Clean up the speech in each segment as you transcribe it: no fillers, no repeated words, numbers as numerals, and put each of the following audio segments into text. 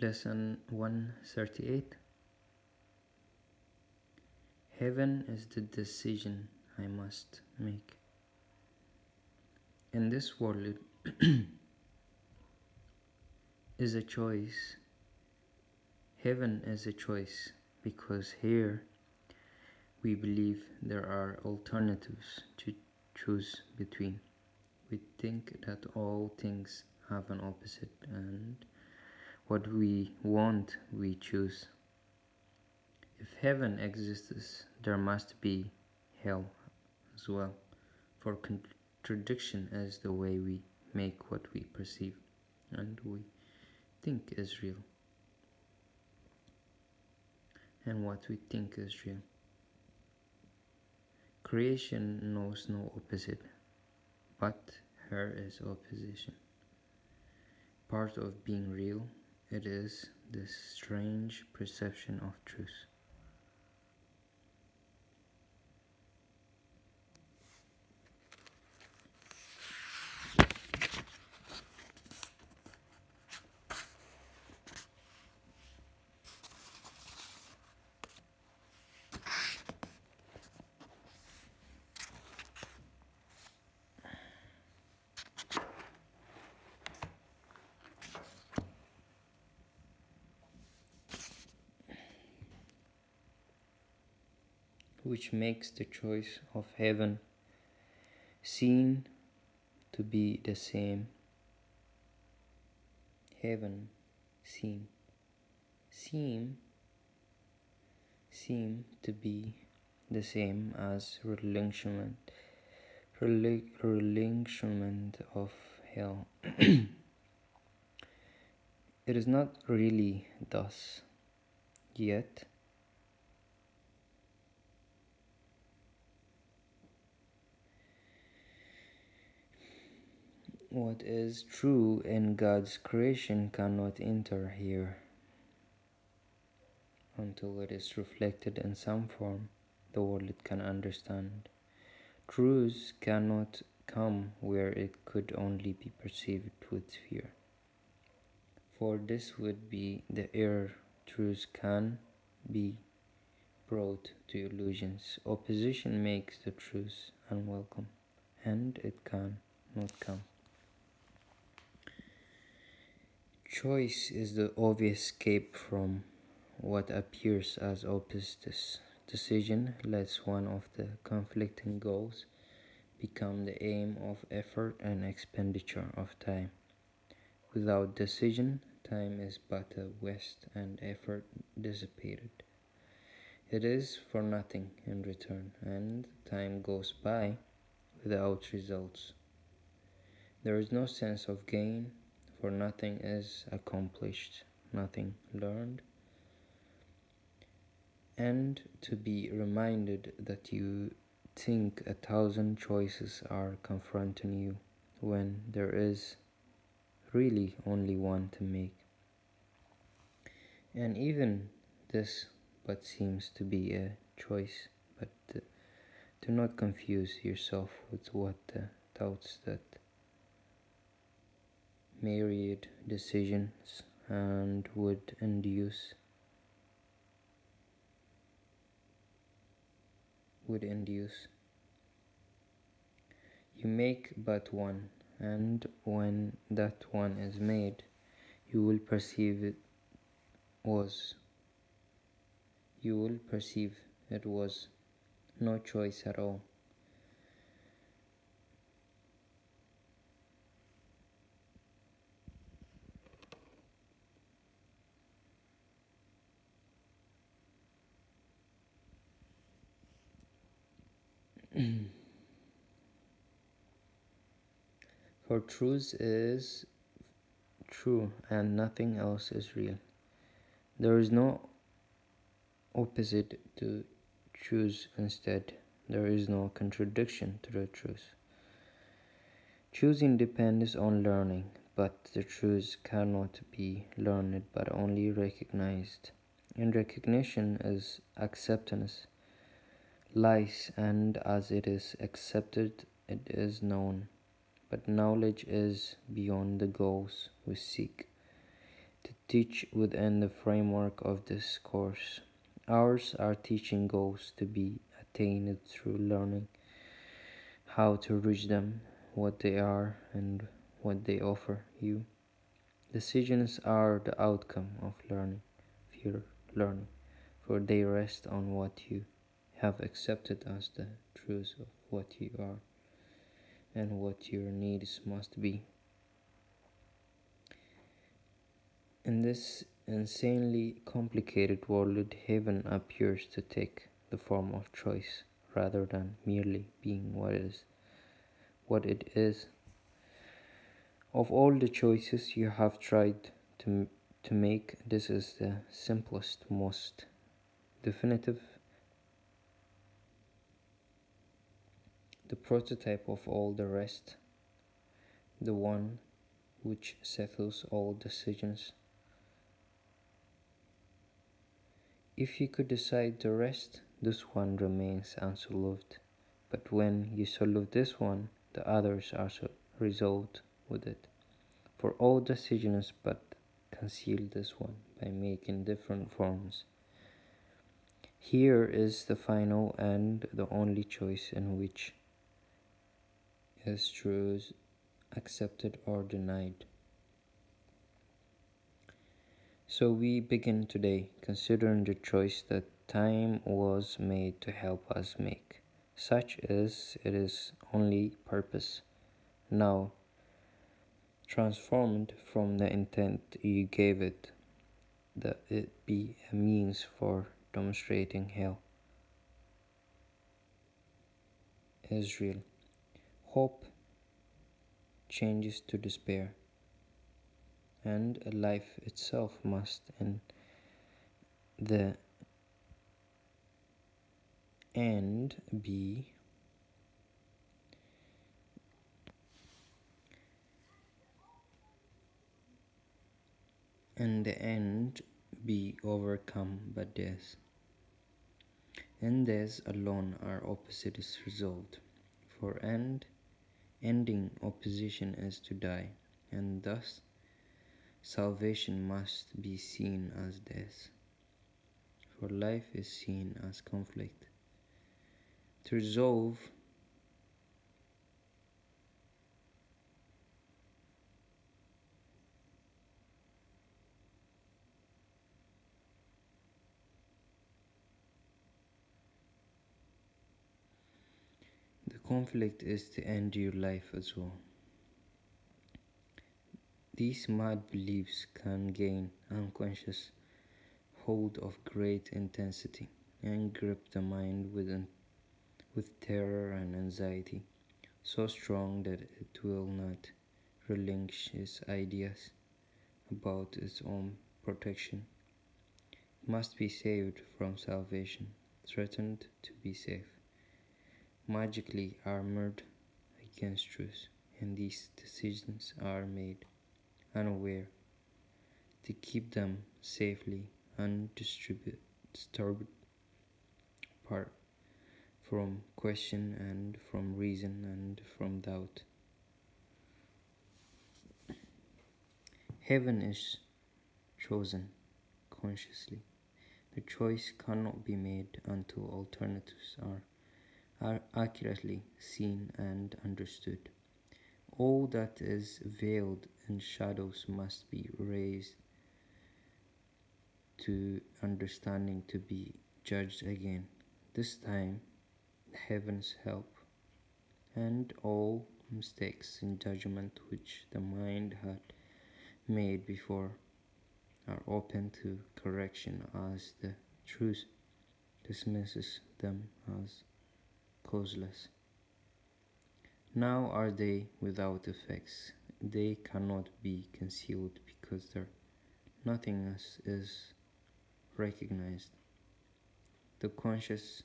Lesson 138. Heaven is the decision I must make. In this world, it is a choice. Heaven is a choice because here we believe there are alternatives to choose between. We think that all things have an opposite, and what we want, we choose. If heaven exists, there must be hell as well, for contradiction is the way we make what we perceive and we think is real. And what we think is real. Creation knows no opposite, but here is opposition. Part of being real, it is this strange perception of truth. Which makes the choice of heaven seem to be the same. Heaven seem to be the same as relinquishment of hell. It is not really thus, yet what is true in God's creation cannot enter here until it is reflected in some form the world it can understand. Truth cannot come where it could only be perceived with fear, for this would be the error. Truth can be brought to illusions. Opposition makes the truth unwelcome, and it cannot come. Choice is the obvious escape from what appears as opposites. Decision lets one of the conflicting goals become the aim of effort and expenditure of time. Without decision, time is but a waste and effort dissipated. It is for nothing in return, and time goes by without results. There is no sense of gain, for nothing is accomplished, nothing learned. And to be reminded that you think 1,000 choices are confronting you when there is really only one to make. And even this but seems to be a choice, but do not confuse yourself with what the thoughts that myriad decisions and would induce. You make but one, and when that one is made, you will perceive it was no choice at all. For truth is true and nothing else is real. There is no opposite to choose. Instead, there is no contradiction to the truth. Choosing depends on learning, but the truth cannot be learned but only recognized. And recognition is acceptance lies, and as it is accepted, it is known. But knowledge is beyond the goals we seek. To teach within the framework of this course. Ours are teaching goals to be attained through learning how to reach them, what they are, and what they offer you. Decisions are the outcome of your learning, for they rest on what you have accepted as the truth of what you are and what your needs must be. In this insanely complicated world, heaven appears to take the form of choice rather than merely being what it is. Of all the choices you have tried to make, this is the simplest, most definitive, the prototype of all the rest, the one which settles all decisions. If you could decide the rest, this one remains unsolved, but when you solve this one, the others are resolved with it. For all decisions but conceal this one by making different forms. Here is the final and the only choice in which is truth accepted or denied. So we begin today considering the choice that time was made to help us make, such as it is only purpose, now transformed from the intent you gave it, that it be a means for demonstrating hell. Israel. Hope changes to despair, and life itself must in the end be overcome by death. In death alone our opposites resolved, for ending opposition is to die, and thus salvation must be seen as death, for life is seen as conflict. To resolve the conflict is to end your life as well. These mad beliefs can gain unconscious hold of great intensity and grip the mind with terror and anxiety, so strong that it will not relinquish its ideas about its own protection. It must be saved from salvation, threatened to be safe, magically armored against truth, and these decisions are made unaware to keep them safely undisturbed apart from question and from reason and from doubt. Heaven is chosen consciously. The choice cannot be made until alternatives are accurately seen and understood. All that is veiled in shadows must be raised to understanding to be judged again, this time heaven's help, and all mistakes in judgment which the mind had made before are open to correction as the truth dismisses them as causeless. Now are they without effects. They cannot be concealed because their nothingness is recognized. The conscious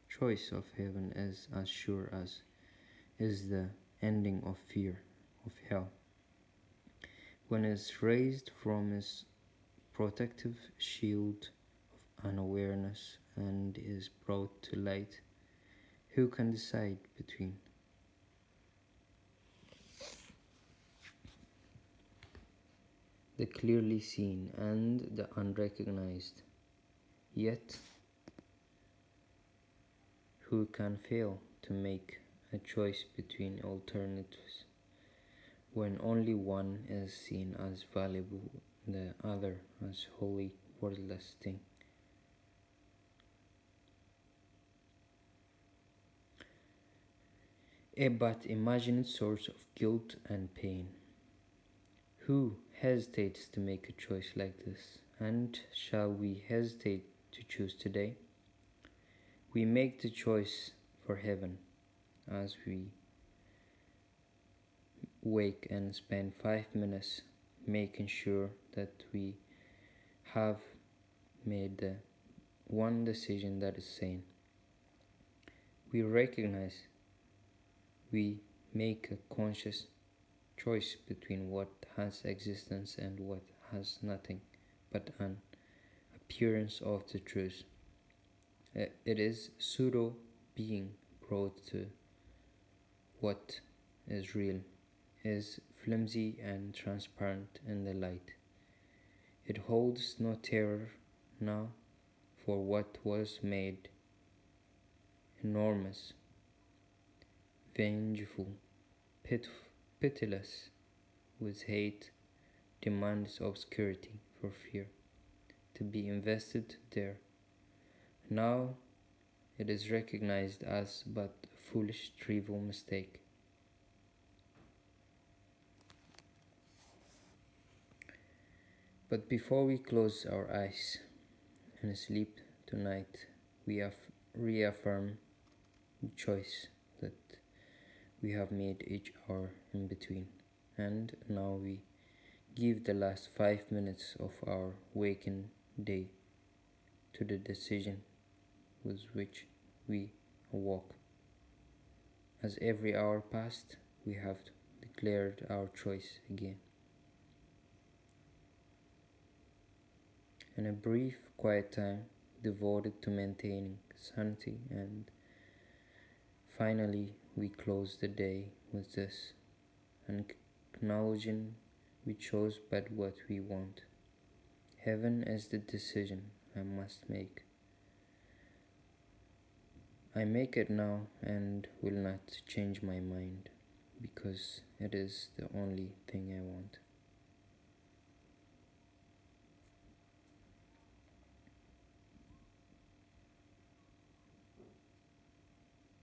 choice of heaven is as sure as is the ending of fear of hell. When it is raised from its protective shield of unawareness and is brought to light, who can decide between? the clearly seen and the unrecognized. Yet, who can fail to make a choice between alternatives when only one is seen as valuable, the other as wholly worthless thing? A but imagined source of guilt and pain. Who hesitates to make a choice like this? And shall we hesitate to choose today? We make the choice for heaven as we wake and spend 5 minutes making sure that we have made the one decision that is sane. We recognize we make a conscious choice between what has existence and what has nothing but an appearance of the truth. It is pseudo being brought to what is real, is flimsy and transparent in the light. It holds no terror now for what was made enormous, vengeful, pitiless, with hate, demands obscurity for fear to be invested there. Now it is recognized as but a foolish, trivial mistake. But before we close our eyes and sleep tonight, we have reaffirm the choice that we have made each hour in between. And now we give the last 5 minutes of our waking day to the decision with which we awoke. As every hour passed, we have declared our choice again. In a brief, quiet time devoted to maintaining sanity, and finally we close the day with this, acknowledging we chose but what we want. Heaven is the decision I must make. I make it now and will not change my mind, because it is the only thing I want.